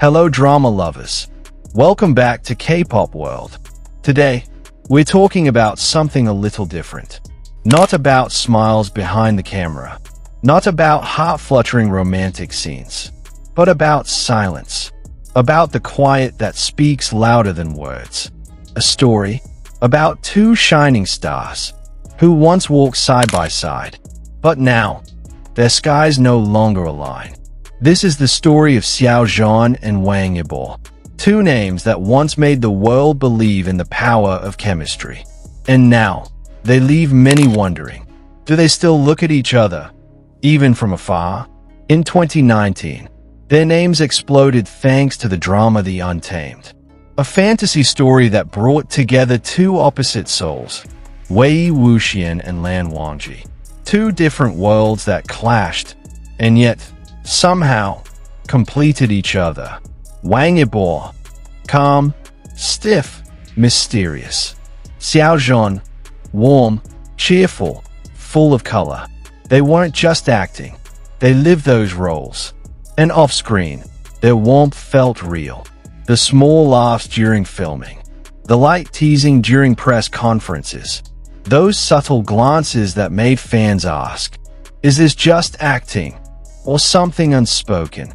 Hello drama lovers. Welcome back to K-pop World. Today, we're talking about something a little different. Not about smiles behind the camera. Not about heart-fluttering romantic scenes. But about silence. About the quiet that speaks louder than words. A story about two shining stars who once walked side by side. But now, their skies no longer align. This is the story of Xiao Zhan and Wang Yibo, two names that once made the world believe in the power of chemistry. And now, they leave many wondering, do they still look at each other, even from afar? In 2019, their names exploded thanks to the drama The Untamed, a fantasy story that brought together two opposite souls, Wei Wuxian and Lan Wangji, two different worlds that clashed, and yet, somehow, completed each other. Wang Yibo, calm, stiff, mysterious. Xiao Zhan, warm, cheerful, full of color. They weren't just acting, they lived those roles. And off-screen, their warmth felt real. The small laughs during filming, the light teasing during press conferences, those subtle glances that made fans ask, is this just acting? Or something unspoken?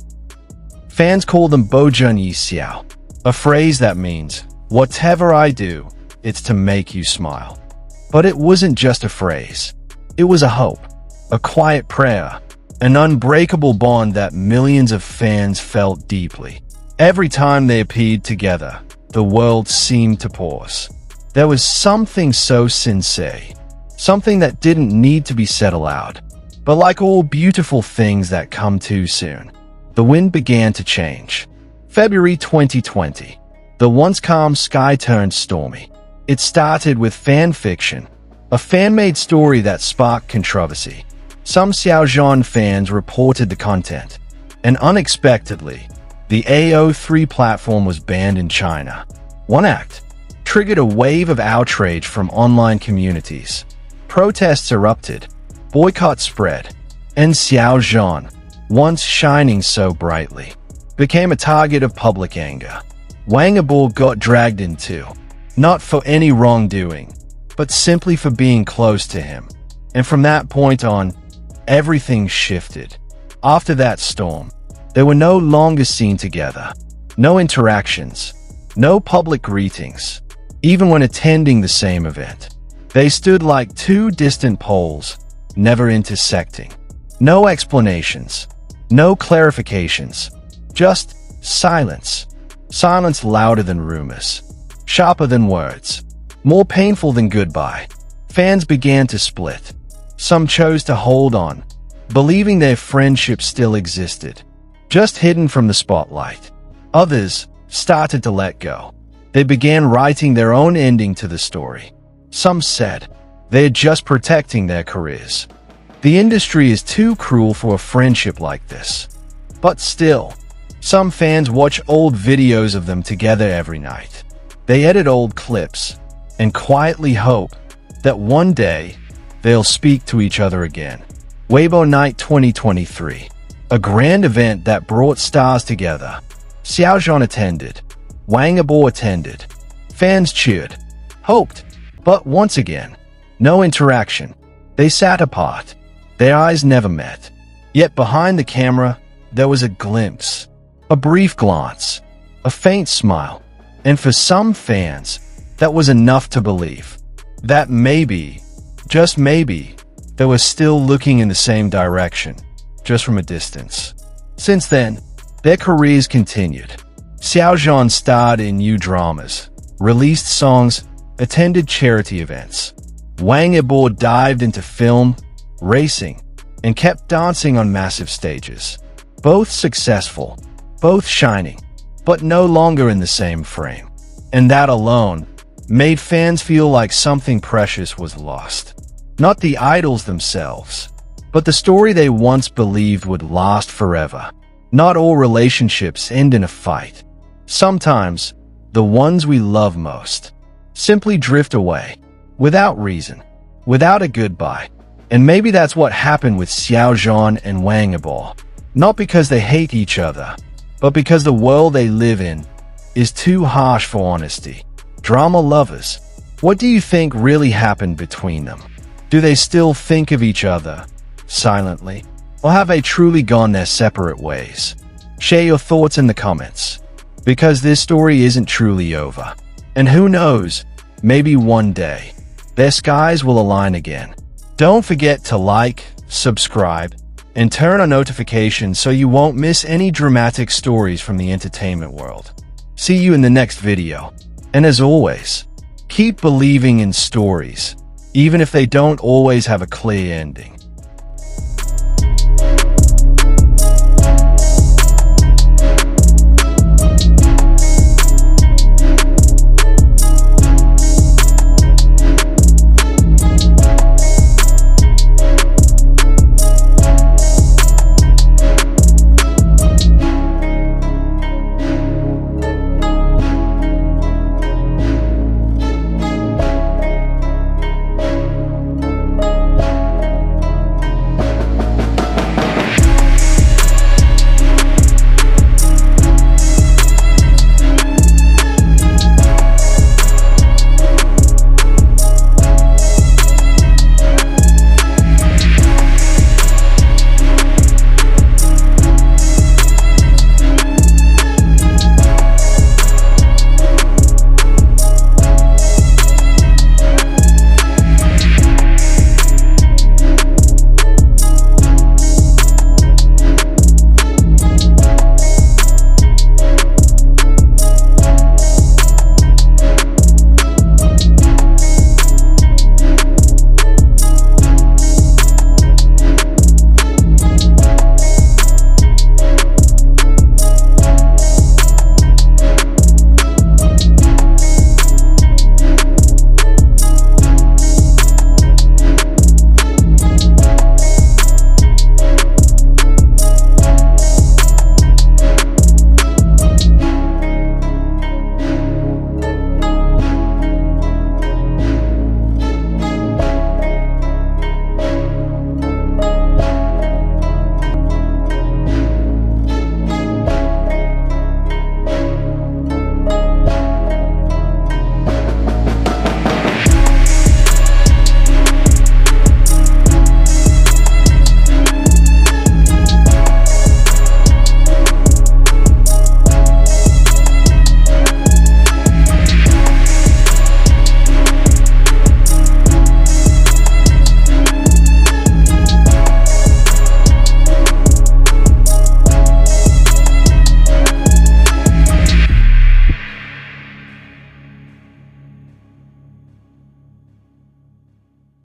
Fans call them Boujun Yi Xiao, a phrase that means, whatever I do, it's to make you smile. But it wasn't just a phrase. It was a hope, a quiet prayer, an unbreakable bond that millions of fans felt deeply. Every time they appeared together, the world seemed to pause. There was something so sincere, something that didn't need to be said aloud. But like all beautiful things that come too soon, the wind began to change. February 2020, the once calm sky turned stormy. It started with fan fiction, a fan-made story that sparked controversy. Some Xiao Zhan fans reported the content, and unexpectedly, the AO3 platform was banned in China. One act triggered a wave of outrage from online communities. Protests erupted, boycott spread, and Xiao Zhan, once shining so brightly, became a target of public anger. Wang Yibo got dragged in too, not for any wrongdoing, but simply for being close to him. And from that point on, everything shifted. After that storm, they were no longer seen together. No interactions, no public greetings, even when attending the same event. They stood like two distant poles, never intersecting. No explanations, no clarifications, just silence. Silence louder than rumors, sharper than words, more painful than goodbye. Fans began to split. Some chose to hold on, believing their friendship still existed, just hidden from the spotlight. Others started to let go. They began writing their own ending to the story. Some said they're just protecting their careers. The industry is too cruel for a friendship like this. But still, some fans watch old videos of them together every night. They edit old clips and quietly hope that one day they'll speak to each other again. Weibo Night 2023, a grand event that brought stars together. Xiao Zhan attended, Wang Yibo attended. Fans cheered, hoped, but once again, no interaction. They sat apart. Their eyes never met. Yet behind the camera, there was a glimpse, a brief glance, a faint smile. And for some fans, that was enough to believe that maybe, just maybe, they were still looking in the same direction, just from a distance. Since then, their careers continued. Xiao Zhan starred in new dramas, released songs, attended charity events. Wang Yibo dived into film, racing, and kept dancing on massive stages. Both successful, both shining, but no longer in the same frame. And that alone made fans feel like something precious was lost. Not the idols themselves, but the story they once believed would last forever. Not all relationships end in a fight. Sometimes, the ones we love most simply drift away, without reason, without a goodbye. And maybe that's what happened with Xiao Zhan and Wang Yibo. Not because they hate each other, but because the world they live in is too harsh for honesty. Drama lovers, what do you think really happened between them? Do they still think of each other silently, or have they truly gone their separate ways? Share your thoughts in the comments, because this story isn't truly over. And who knows, maybe one day, their skies will align again. Don't forget to like, subscribe, and turn on notifications so you won't miss any dramatic stories from the entertainment world. See you in the next video. And as always, keep believing in stories, even if they don't always have a clear ending.